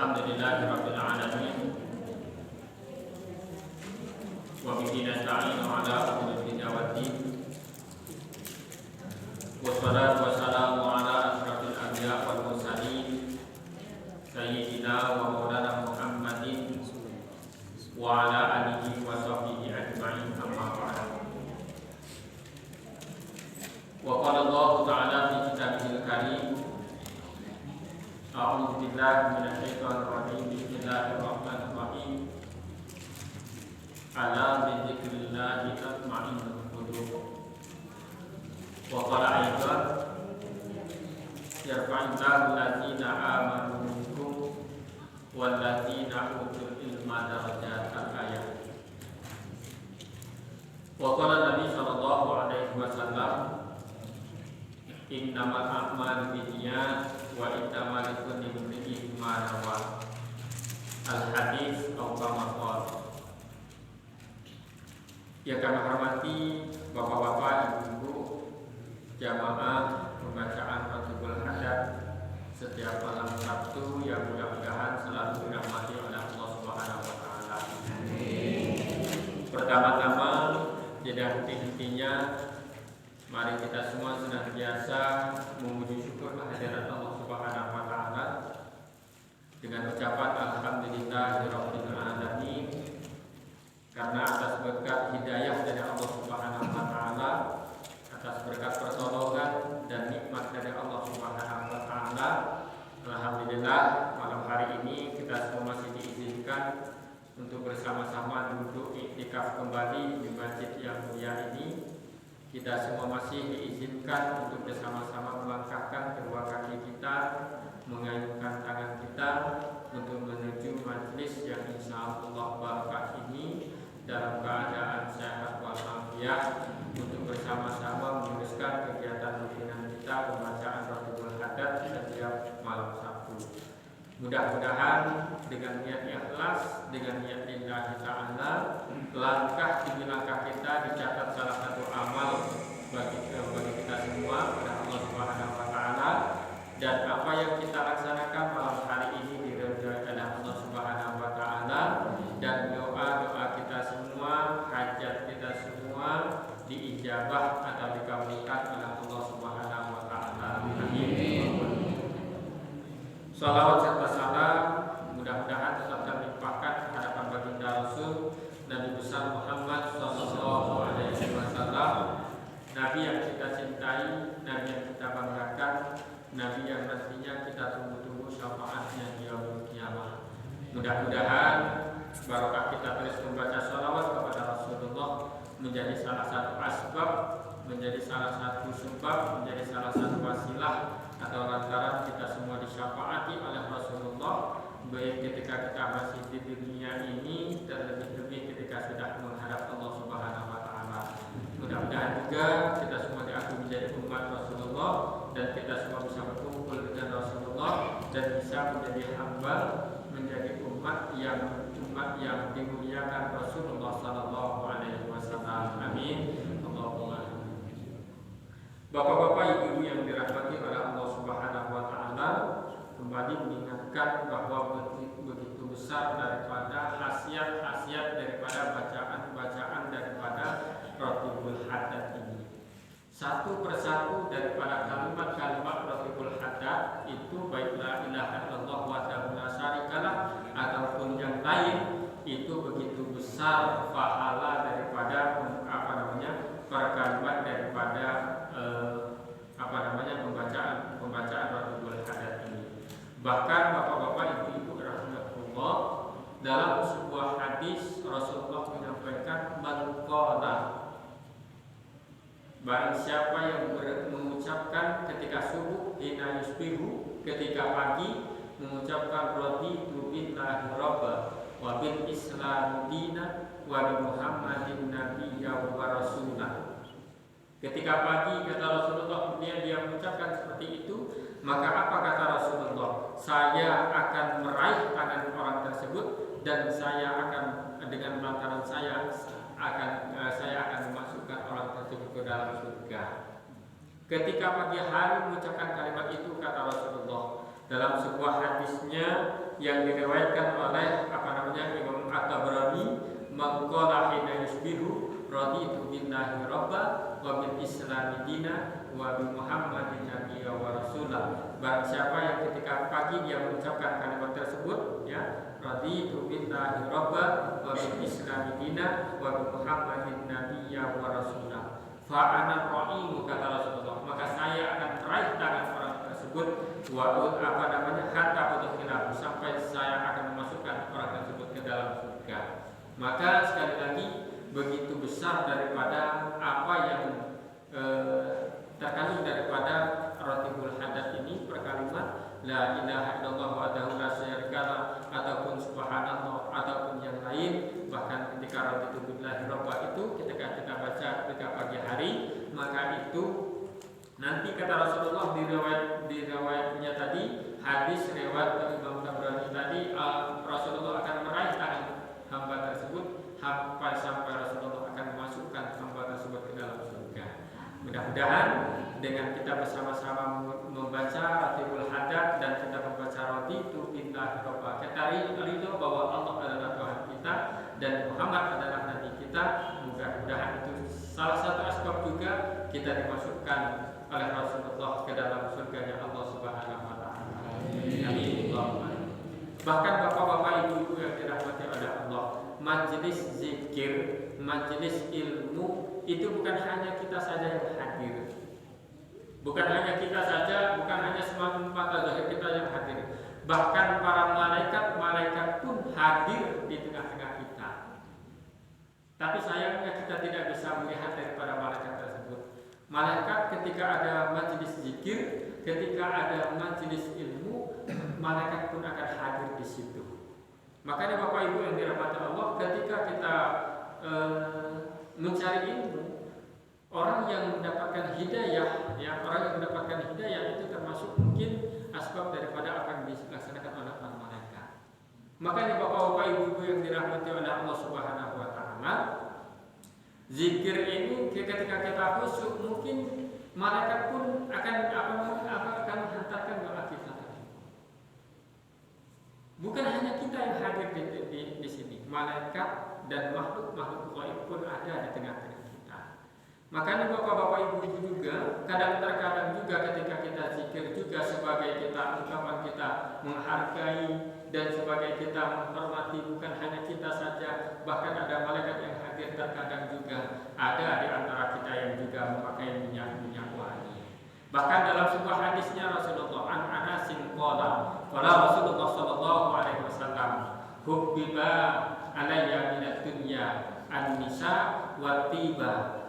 Alhamdulillahirabbil alamin. Wa bihi nasta'inu ala umuri dunya waddin. Wassalatu wassalamu ala asyrafil anbiya wal mursalin sayyidina wa maulana Muhammadin wa ala alihi wa sahbihi ajma'in, amma ba'd. Wa qala Allah ta'ala fi kitabihil karim, a'udzu billahi minasy syaithanir rajim. Bismillahirrahmanirrahim. Ala bi dzikrillahi tatma'innul qulub. Wa qala aidan, yarfa'illahu alladziina aamanu minkum walladziina utul ilma darajatan. Ayat. Wa qala Nabi sallallahu alaihi wasallam, innamal a'malu binniyat wa innamal likulli imri'in ma nawa. Al-hadits atau kama qala. Yang kami hormati bapak-bapak, ibu-ibu, jamaah pembacaan Ratibul Hadat setiap malam Sabtu yang mudah-mudahan selalu dirahmati oleh Allah Subhanahu wa taala. Pertama-tama, tidak henti-hentinya mari kita semua senantiasa memuji syukur kehadirat Allah Subhanahu wa taala dengan ucapan alhamdulillahirabbil alamin, karena atas berkat hidayah dari Allah Subhanahu wa taala, atas berkat pertolongan dan nikmat dari Allah Subhanahu wa taala, alhamdulillah malam hari ini kita semua masih diizinkan untuk bersama-sama duduk iktikaf kembali di masjid yang mulia ini. Kita semua masih diizinkan untuk bersama-sama melangkahkan kedua kaki kita, mengayunkan tangan kita untuk menuju majelis yang insya Allah barakah ini dalam keadaan sehat walafiat, untuk bersama-sama meneruskan kegiatan rutinan kita pembacaan Ratibul Hadat setiap malam Sabtu. Mudah-mudahan dengan niat ikhlas, dengan niat lillahi ta'ala, langkah demi langkah kita dicatat salah satu amal bagi kita semua pada Allah Subhanahu wa taala, dan apa yang kita laksanakan malam hari ini diridhoi oleh Allah Subhanahu wa taala, dan doa-doa kita semua, hajat kita semua diijabah atau dikabulkan oleh Allah Subhanahu wa taala. Amin. Salawat serta salam mudah-mudahan tetap terlimpahkan hadapan baginda Rasul Nabi besar Muhammad sallallahu alaihi wasallam, Nabi yang kita cintai, Nabi yang kita banggakan, Nabi yang nantinya kita tunggu-tunggu syafaatnya di yaumul qiyamah. Mudah-mudahan barokah kita terus membaca salawat kepada Rasulullah menjadi salah satu asbab, menjadi salah satu sebab, menjadi salah satu wasilah atau lantaran kita semua disyafaati oleh Rasulullah, baik ketika kita masih di dunia ini, terlebih-lebih ketika sudah menghadap Allah Subhanahu wa taala. Mudah-mudahan juga kita semua diakui menjadi umat Rasulullah, dan kita semua bisa berkumpul dengan Rasulullah dan bisa menjadi hamba, menjadi umat yang dimuliakan Rasulullah sallallahu alaihi wasallam. Amin. Allahumma. Bapak-bapak, ibu-ibu yang dirahmati oleh Allah Subhanahu wa taala, kembali mengingatkan bahwa begitu besar daripada khasiat-khasiat daripada bacaan-bacaan daripada Ratibul Hadat ini. Satu persatu daripada kalimat-kalimat Ratibul Hadat itu, baik la ilaha illallah wahdahu la syarikalah ataupun yang lain, itu begitu besar pahala daripada para kalimat daripada pembacaan Ratibul Hadat ini. Bahkan bapak-bapak, ibu-ibu rahmatullah, dalam sebuah hadis Rasulullah menyampaikan, man qala, barang siapa yang mengucapkan ketika subuh, hina yusbihu, ketika pagi, mengucapkan raditu billahi rabba wa bil islam dina wa bi muhammadin nabiyya wa rasulah. Ketika pagi, kata Rasulullah, kemudian dia mengucapkan seperti itu, maka apa kata Rasulullah? Saya akan meraih tangan orang tersebut, dan saya akan, dengan lantaran saya akan memasukkan orang tersebut ke dalam surga. Ketika pagi hari mengucapkan kalimat itu, kata Rasulullah, dalam sebuah hadisnya yang diriwayatkan oleh Imam At-Tabrani, maqala hina yusbihu raditu billahi rabba wa bil islami dina wa bi Muhammadin nabiyya wa rasulah. Barang siapa yang ketika pagi dia mengucapkan kalimat tersebut, ya, raditu billahi rabba wa bil islami dina wa bi Muhammadin nabiyya wa rasulah, fa ana qa'imu, kata Rasulullah, maka saya akan meraih tangan orang tersebut hatta udkhila, sampai saya akan memasukkan orang tersebut ke dalam surga. Maka sekali lagi, begitu besar daripada apa yang terkandung daripada Ratibul Hadat ini, perkalimat la ilaha illallah wahdahu la syarikalah ataupun subhanallah ataupun yang lain. Bahkan ketika raditu billahi rabba itu ketika kita baca ketika pagi hari, maka itu nanti kata Rasulullah di riwayatnya tadi, hadis riwayat dari Imam Tabrani tadi, Rasulullah akan meraih tangan hamba tersebut sampai Rasulullah akan memasukkan hamba tersebut ke dalam surga. Mudah-mudahan dengan kita bersama-sama membaca Ratibul Hadat dan kita membaca Raditu billahi rabba, kita ridho bahwa Allah adalah Tuhan kita dan Muhammad adalah Nabi kita. Mudah-mudahan itu salah satu asbab juga kita dimasukkan oleh Rasulullah ke dalam surganya Allah Subhanahu wa taala. Amin. Bahkan bapak-bapak, ibu-ibu yang dirahmati oleh Allah, majelis zikir, majelis ilmu itu bukan hanya kita saja yang hadir. Bukan hanya kita saja, bukan hanya semua mata zahir kita yang hadir. Bahkan para malaikat pun hadir di tengah-tengah kita. Tapi sayangnya kita tidak bisa melihat daripada malaikat tersebut. Malaikat ketika ada majelis zikir, ketika ada majelis ilmu, malaikat pun akan hadir di situ. Makanya Bapak Ibu yang dirahmati Allah, ketika kita mencari ilmu, orang yang mendapatkan hidayah, ya, orang yang mendapatkan hidayah itu termasuk mungkin asbab daripada apa yang dilaksanakan oleh para malaikat. Makanya Bapak-bapak, Ibu-ibu yang dirahmati oleh Allah Subhanahu wa taala, zikir ini ketika kita khusyuk, mungkin malaikat pun akan menghantarkan doa kita. Bukan hanya kita yang hadir di sini, malaikat dan makhluk gaib pun ada di tengah-tengah kita. Makanya bapak-bapak, ibu-ibu juga kadang-kadang juga ketika kita zikir juga sebagai kita ungkapan kita menghargai dan sebagai kita menghormati bukan hanya kita saja, bahkan ada malaikat yang hadir. Terkadang juga ada di antara kita yang juga memakai minyak wangi. Bahkan dalam sebuah hadisnya Rasulullah an Anasin qala Rasulullah sallallahu alaihi wasallam, hubbiba alayya minad dunya an-nisa wa tiba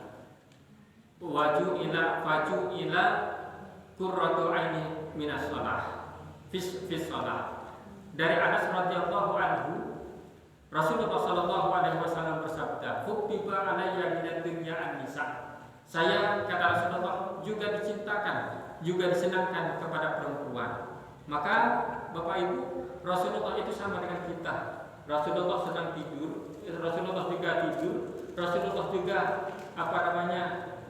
waju ila qurratu aini minas shalah fis shalah. Dari Anas radhiyallahu anhu, Rasulullah sallallahu alaihi wasallam bersabda, hubbiba alayya minad dunya an-nisa. Saya, kata Rasulullah, juga dicintakan, juga disenangkan kepada perempuan. Maka Bapak Ibu, Rasulullah itu sama dengan kita. Rasulullah sedang tidur, Rasulullah juga tidur, Rasulullah juga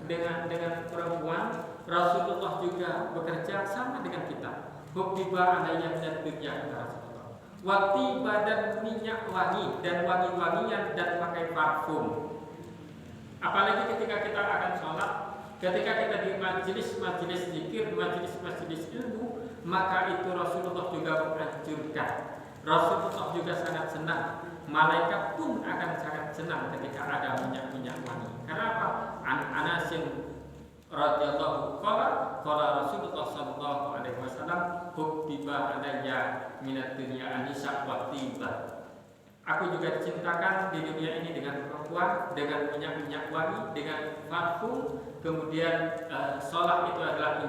dengan perempuan, Rasulullah juga bekerja sama dengan kita. Hubbiba alayya minad dunya, kata Rasulullah. Waktu badan minyak wangi dan wangi-wangian dan pakai parfum. Apalagi ketika kita akan sholat, ketika kita di majelis zikir, majelis ilmu, maka itu Rasulullah juga menganjurkan. Rasulullah juga sangat senang. Malaikat pun akan sangat senang ketika ada minyak wangi. Kenapa? Anasin radhiyallahu qala Rasulullah sallallahu alaihi wasallam, hubbiba alayya minad dunya an-nisa wa tiba. Aku juga dicintakan di dunia ini dengan perempuan, dengan minyak wangi, dengan parfum. Kemudian sholat itu adalah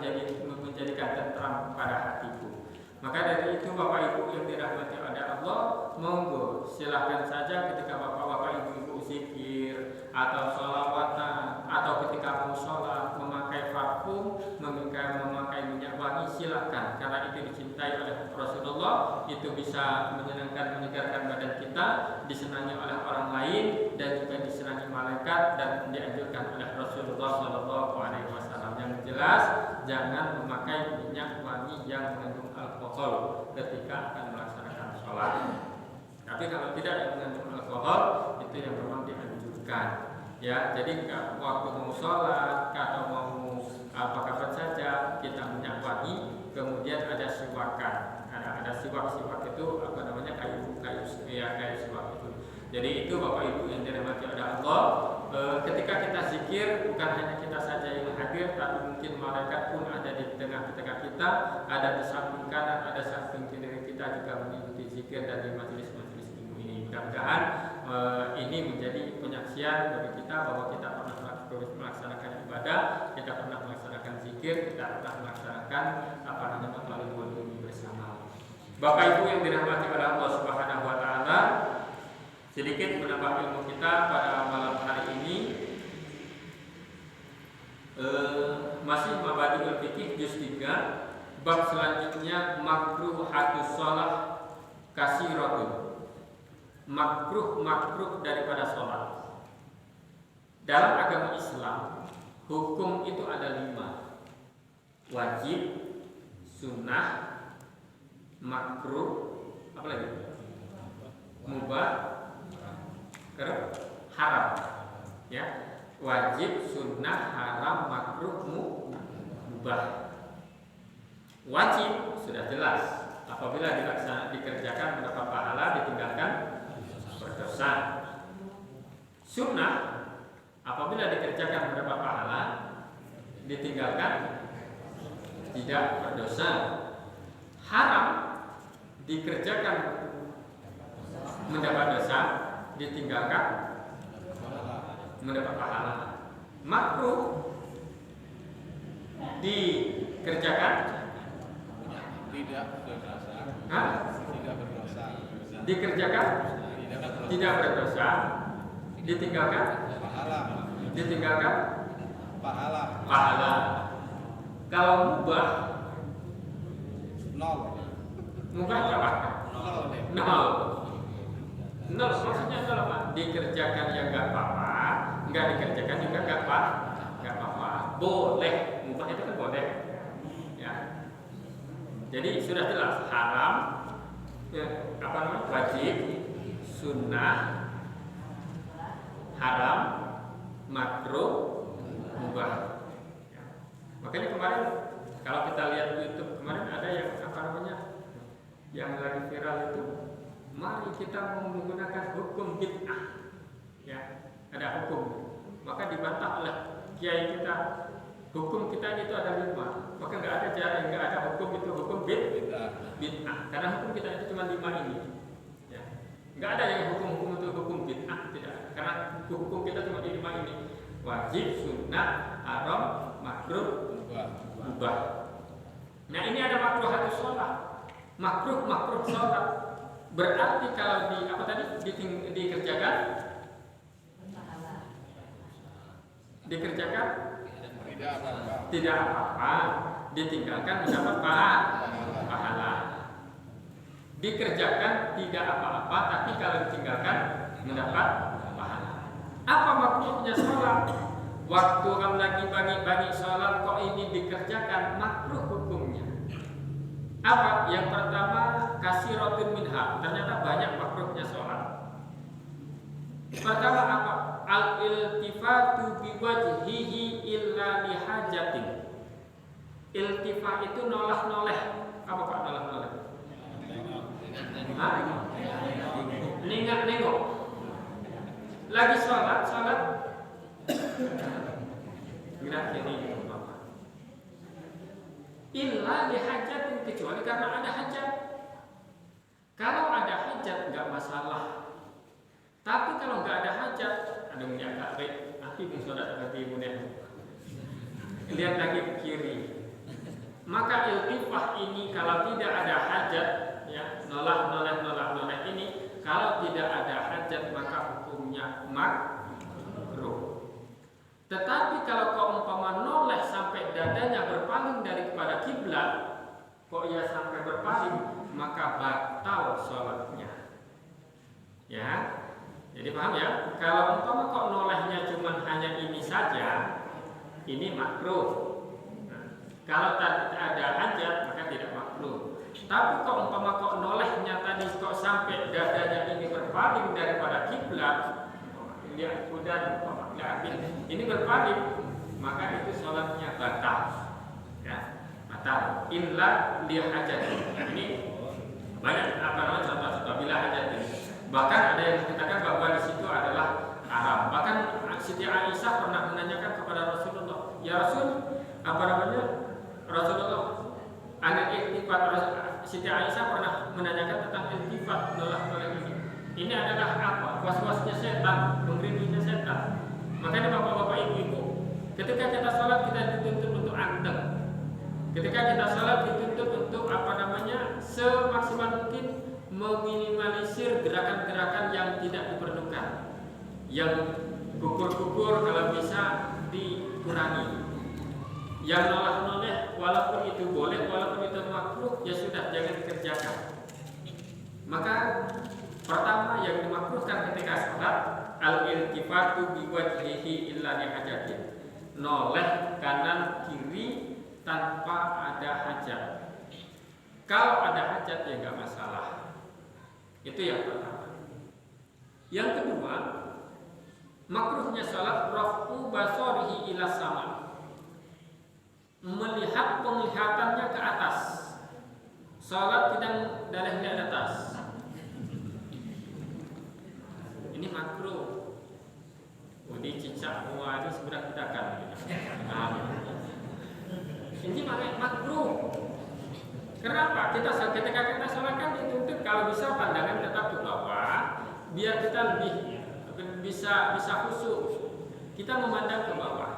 menjadikan tentram pada hatiku. Maka dari itu Bapak Ibu yang dirahmati oleh Allah, monggo silahkan saja ketika Bapak Ibu zikir atau sholawatan atau ketika mau sholat memakai parfum, memakai minyak wangi, silahkan, karena itu dicintai oleh Rasulullah. Itu bisa menyenangkan, menyegarkan badan kita, disenangi oleh orang lain dan juga disenangi malaikat, dan dianjurkan oleh Rasulullah Shallallahu Alaihi Wasallam. Yang jelas jangan memakai minyak wangi yang mengandung alkohol ketika akan melaksanakan sholat. Tapi kalau tidak yang mengandung alkohol itu yang memang dianjurkan. Ya, jadi waktu mau sholat atau mau apa kapan saja kita minyak wangi, kemudian ada siwakan. Ada siwak itu apa namanya kayu siwak itu. Jadi itu Bapak Ibu yang dirahmati oleh Allah. Ketika kita zikir bukan hanya kita saja yang hadir, tapi mungkin malaikat pun ada di tengah-tengah kita, ada di samping kanan, ada samping kiri kita juga mengikuti zikir dari majelis-majelis ilmu ini. Mudah-mudahan ini menjadi penyaksian bagi kita bahwa kita pernah melaksanakan ibadah, kita pernah melaksanakan zikir, kita pernah melaksanakan apa namanya melalui bersama. Bapak Ibu yang dirahmati oleh Allah Subhanahu wa taala, sedikit menambah ilmu kita pada malam hari ini. Masih Mabadiul Fiqih juz 3, bab selanjutnya makruhatus shalah kasiratun. Makruh daripada sholat. Dalam agama Islam, hukum itu ada 5. Wajib, sunnah, makruh, apa lagi? Mubah, haram. Ya, wajib, sunnah, haram, makruh, mubah. Wajib sudah jelas. Apabila dikerjakan mendapat pahala, ditinggalkan berdosa. Sunnah apabila dikerjakan mendapat pahala, ditinggalkan tidak berdosa. Haram dikerjakan mendapat dosa, ditinggalkan mendapat pahala. Makruh dikerjakan tidak berdosa. Dikerjakan tidak berdosa, ditinggalkan pahala. Kalau mubah mubah apa? Nol. Maksudnya nol apa? Dikerjakan yang nggak apa-apa, nggak dikerjakan juga nggak apa-apa. Boleh, mubah itu kan boleh. Ya. Jadi sudah jelas haram, apa namanya, wajib, sunnah, haram, makruh, mubah. Ya. Makanya kemarin kalau kita lihat di YouTube kemarin ada yang apa namanya, yang lagi viral itu, mari kita menggunakan hukum bid'ah. Ya, ada hukum. Maka dibantah oleh kiai kita, hukum kita itu ada 5. Maka nggak ada hukum itu hukum bid'ah. Karena hukum kita itu cuma 5 ini. Ya. Nggak ada yang hukum itu hukum bid'ah, tidak. Karena hukum kita cuma di 5 ini. Wajib, sunnah, haram, makruh, mubah. Nah ini ada makruhatus shalah. Makruh sholat. Berarti kalau dikerjakan tidak apa-apa, ditinggalkan mendapat pahala. Dikerjakan tidak apa-apa, tapi kalau ditinggalkan mendapat pahala. Apa makruhnya sholat? Waktu kamu lagi bagi sholat kok ini dikerjakan, makruh hukumnya. Apa? Yang pertama, kasiratun minha. Ternyata banyak makruhnya sholat. Pertama apa? Al-iltifatu biwajhihi illa lihajatin. Iltifat itu noleh-noleh. Apa Pak noleh-noleh? Nengok. Lagi sholat gerak kiri illa lihajatin, kecuali karena ada hajat. Kalau ada hajat nggak masalah. Tapi kalau nggak ada hajat, ada minyak karet, nanti sholat nanti kemudian lihat lagi ke kiri. Maka iltifah ini kalau tidak ada hajat, ya noleh ini, kalau tidak ada hajat maka hukumnya makruh. Tetapi kalau kau umpama noleh sampai dadanya berpaling daripada kiblat, kok ia sampai berpaling, maka batal sholatnya. Ya, jadi paham ya? Kalau umpama kok nolehnya cuma hanya ini saja, ini makruh. Kalau tidak ada hajat maka tidak makruh. Tapi kok umpama kok nolehnya tadi kok sampai dadanya ini berpaling daripada kiblat, lihat kuda ini berpaling, maka itu sholatnya batal, ya batal. Illa li hajat. Ini banyak contoh-contoh bila hajat ini. Bahkan ada yang mengatakan bahwa di situ adalah haram. Bahkan Siti Aisyah pernah menanyakan kepada Rasulullah, ya Rasul, Rasulullah, anak iltifat. Siti Aisyah pernah menanyakan tentang iltifat, nolak ini. Ini adalah apa? Was-wasnya setan, menggerindunya setan. Makanya bapak-bapak ibu-ibu, ketika kita sholat kita dituntut untuk anteng. Ketika kita sholat dituntut untuk semaksimal mungkin meminimalisir gerakan-gerakan yang tidak diperlukan, yang gugur-gugur kalau bisa dikurangi. Yang noleh-noleh walaupun itu boleh, walaupun itu makruh, ya sudah jangan dikerjakan. Maka pertama yang dimakruhkan ketika sholat al-iltifatu biwajhihi illa li hajatin. Noleh kanan kiri tanpa ada hajat. Kalau ada hajat ya nggak masalah. Itu yang pertama. Yang kedua, makruhnya sholat raf'u basarihi ila sama. Melihat penglihatannya ke atas. Sholat tidak melihat atas. Ini makruh. Ini cicak ini seberat kedakan. Ini makruh. Kenapa? Ketika kita sholat kan dituntut kalau bisa pandangan tetap ke bawah, biar kita lebih bisa khusyuk. Kita memandang ke bawah.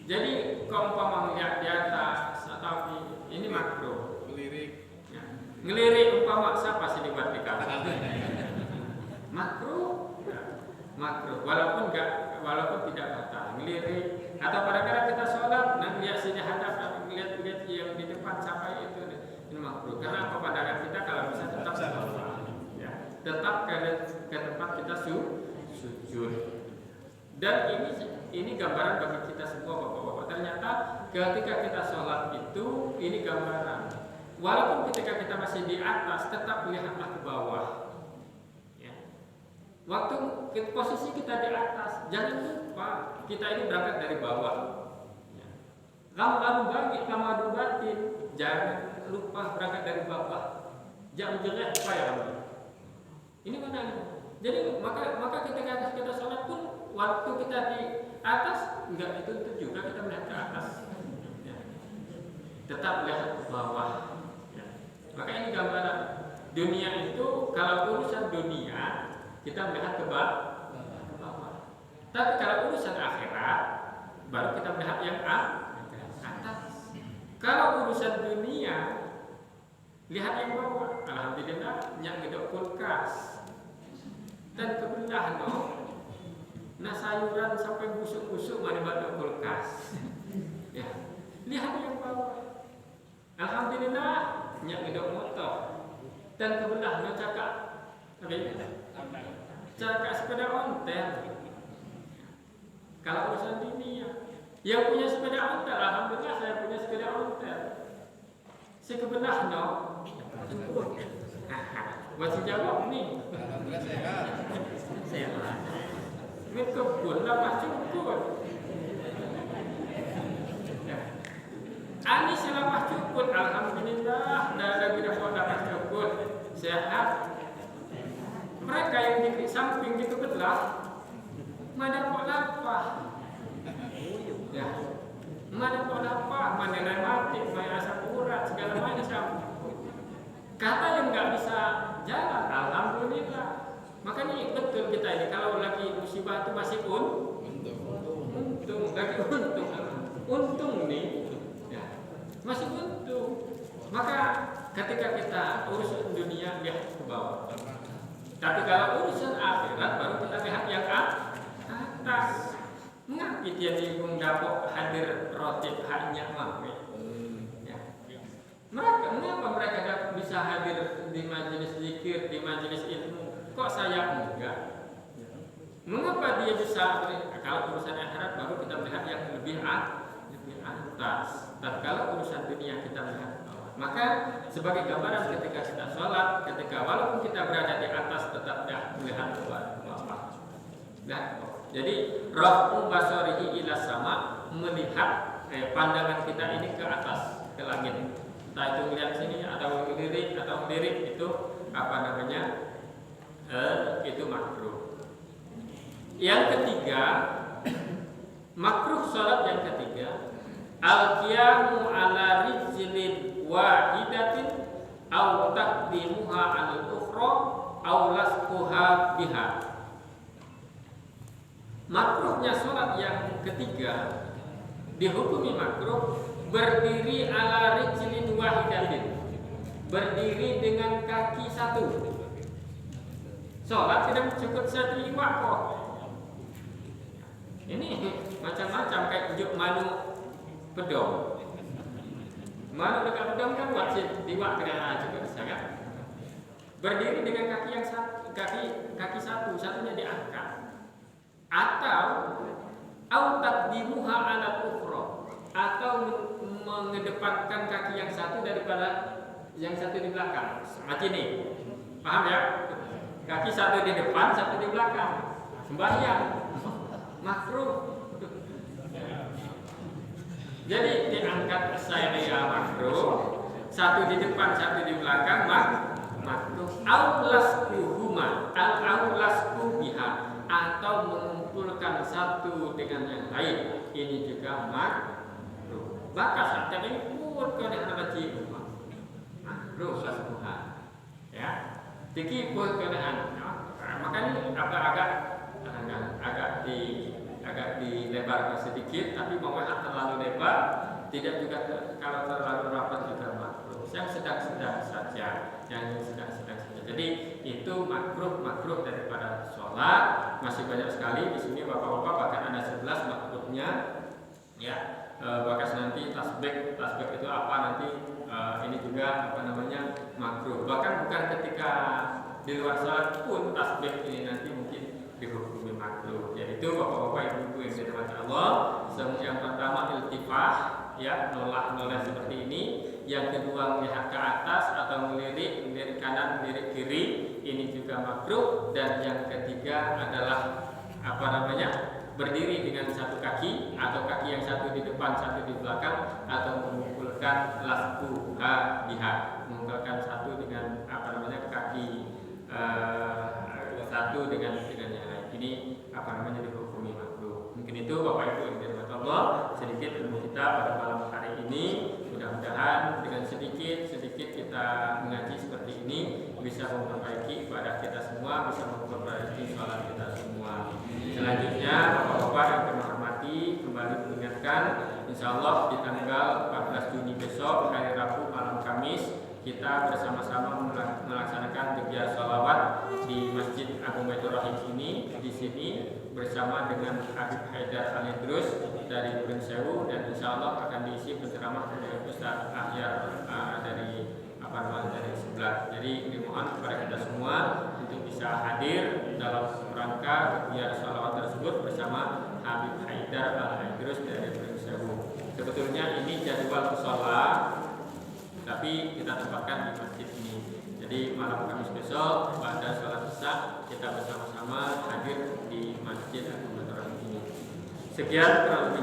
Jadi kalau umpama melihat di atas atau ini makruh. Ngelirik umpama siapa sih dibuat di kamar? Makruh, walaupun tidak batal. Ngelirik atau kadang-kadang kita sholat, lihat sini hadap, lihat yang di depan siapa itu, ini makruh. Karena apa, pandangan kita kalau bisa tetap ya, tetap ke tempat kita sujud. Dan ini gambaran bagi kita semua bapak-bapak. Ternyata ketika kita sholat itu ini gambaran. Walaupun ketika kita masih di atas, tetap lihatlah ke bawah. Waktu posisi kita di atas, jangan lupa kita ini berangkat dari bawah. Lalu bagi kamadu batin, jangan lupa berangkat dari bawah. Jangan jelek apa ya? Ini mana? Jadi maka ketika kita sholat pun, waktu kita di atas, enggak dituntut juga kita melihat ke atas. Tetap lihat ke bawah. Maka ini gambaran dunia itu, kalau urusan dunia kita melihat ke bawah. Tapi kalau urusan akhirat baru kita melihat yang atas. Kalau urusan dunia lihat yang bawah. Alhamdulillah yang gedok kulkas dan kebelah nah sayuran sampai busuk-busuk mana badok kulkas. Ya, lihat yang bawah. Alhamdulillah yang gedok motor dan kebelah cakap cakap sepeda ontel. Kalau urusan dunia, yang punya sepeda ontel, alhamdulillah saya punya sepeda ontel. Si kebelah masih jawab nih. Alhamdulillah sehat. Sehat. Ini kebun lah cukup. Ani selama cukup, alhamdulillah. Dah dapat cukup, sehat. Mereka yang di samping gitu belah, mana kok lapar? Ya, mana kok lapar? Mana rematik, mana asam urat, segala macam. Kata yang nggak bisa jalan, alhamdulillah. Makanya betul kita ini kalau lagi musibah itu masih untung, lagi untung nih, ya, masih untung. Maka ketika kita urus dunia lihat ke bawah. Tapi kalau urusan akhirat baru kita lihat yang atas. Mengapa dia dapok hadir roti hanya mami? Ya. Mengapa mereka bisa hadir di majelis zikir, di majelis ilmu? Kok saya enggak? Mengapa dia bisa? Kalau urusan akhirat baru kita melihat yang lebih atas. tatkala urusan dunia kita melihat ke bawah. Maka sebagai gambaran ketika kita sholat, ketika walaupun kita berada di atas tetap melihat ke bawah. Jadi rafu basarihi ila sama, melihat pandangan kita ini ke atas, ke langit. Entah itu melihat sini atau melirik itu itu makruh. Yang ketiga, makruh salat yang ketiga, al-qiyamu ala rijlin wahidatin aw taqdimuha al-ukhra aw lasquha biha. Makruhnya salat yang ketiga dihukumi makruh berdiri ala rijlin wahidatin, berdiri dengan kaki satu. Salat tidak cukup satu iwak kok. Ini macam-macam kayak ujuk manu pedong. Manu dekat pedong kan wajib diwak dengan juga sangat. Berdiri dengan kaki yang satu, kaki satunya diangkat. Atau taqdimuha ala ukhra, atau mengedepankan kaki yang satu daripada yang satu di belakang. Macam ini. Paham ya? Kaki satu di depan, satu di belakang. Sembahyang. Makruh. Jadi diangkat saya makruh, satu di depan, satu di belakang makruh. Aulaskuhuma, aulasku biha, atau mengumpulkan satu dengan yang lain, ini juga makruh. Maka saat ini pun kau dengan wajib makruh laskuha, ya. Tinggi pun kau dengan, makanya agak dilebarkan sedikit, tapi bawahnya terlalu lebar, tidak juga kalau terlalu rapat juga makruh. Yang sedang-sedang saja, yang sedang-sedang saja. Jadi itu makruh daripada sholat. Masih banyak sekali di sini bapak-bapak, bahkan ada 11 makruhnya, ya. Bahkan nanti tasbih itu apa nanti ini juga makruh. Bahkan bukan ketika di luar sholat pun tasbih ini nanti mungkin dihukumi makruh. Yaitu bapak-bapak ibu-ibu yang dirahmati Allah, yang pertama iltifah, ya, nolak seperti ini. Yang kedua melihat ke atas atau melirik kanan, melirik kiri, ini juga makruh. Dan yang ketiga adalah berdiri dengan satu kaki, atau kaki yang satu di depan, satu di belakang, atau mengumpulkan lasku biha, mengumpulkan satu dengan kaki satu dengan yang lain. Ini dihukumi makruh. Mungkin itu bapak ibu yang dirahmati Allah, sedikit ilmu kita pada malam hari ini. Mudah-mudahan dengan sedikit kita mengaji seperti ini bisa memperbaiki ibadah kita semua, bisa memperbaiki sholat kita semua. Selanjutnya bapak-bapak yang kami hormati, kembali mengingatkan, insya Allah di tanggal 14 Juni besok, hari Rabu malam Kamis, kita bersama-sama melaksanakan kegiatan sholawat di Masjid Agung Baitur Rahim ini, di sini bersama dengan Habib Haidar Al-Idrus dari Burin Sewu, dan insya Allah akan diisi penceramah dari Ustaz Ahyar dari sebelah. Jadi dimohon kepada kita semua untuk bisa hadir dalam rangka kegiatan sholawat tersebut bersama Habib Haidar Al-Idrus dari Burin Sewu. Sebetulnya ini jadwal sholat, tapi kita tempatkan di masjid ini. Jadi malam Kamis besok pada sholat isya kita bersama-sama hadir di Masjid Agung Baitur Rahim ini. Sekian kurang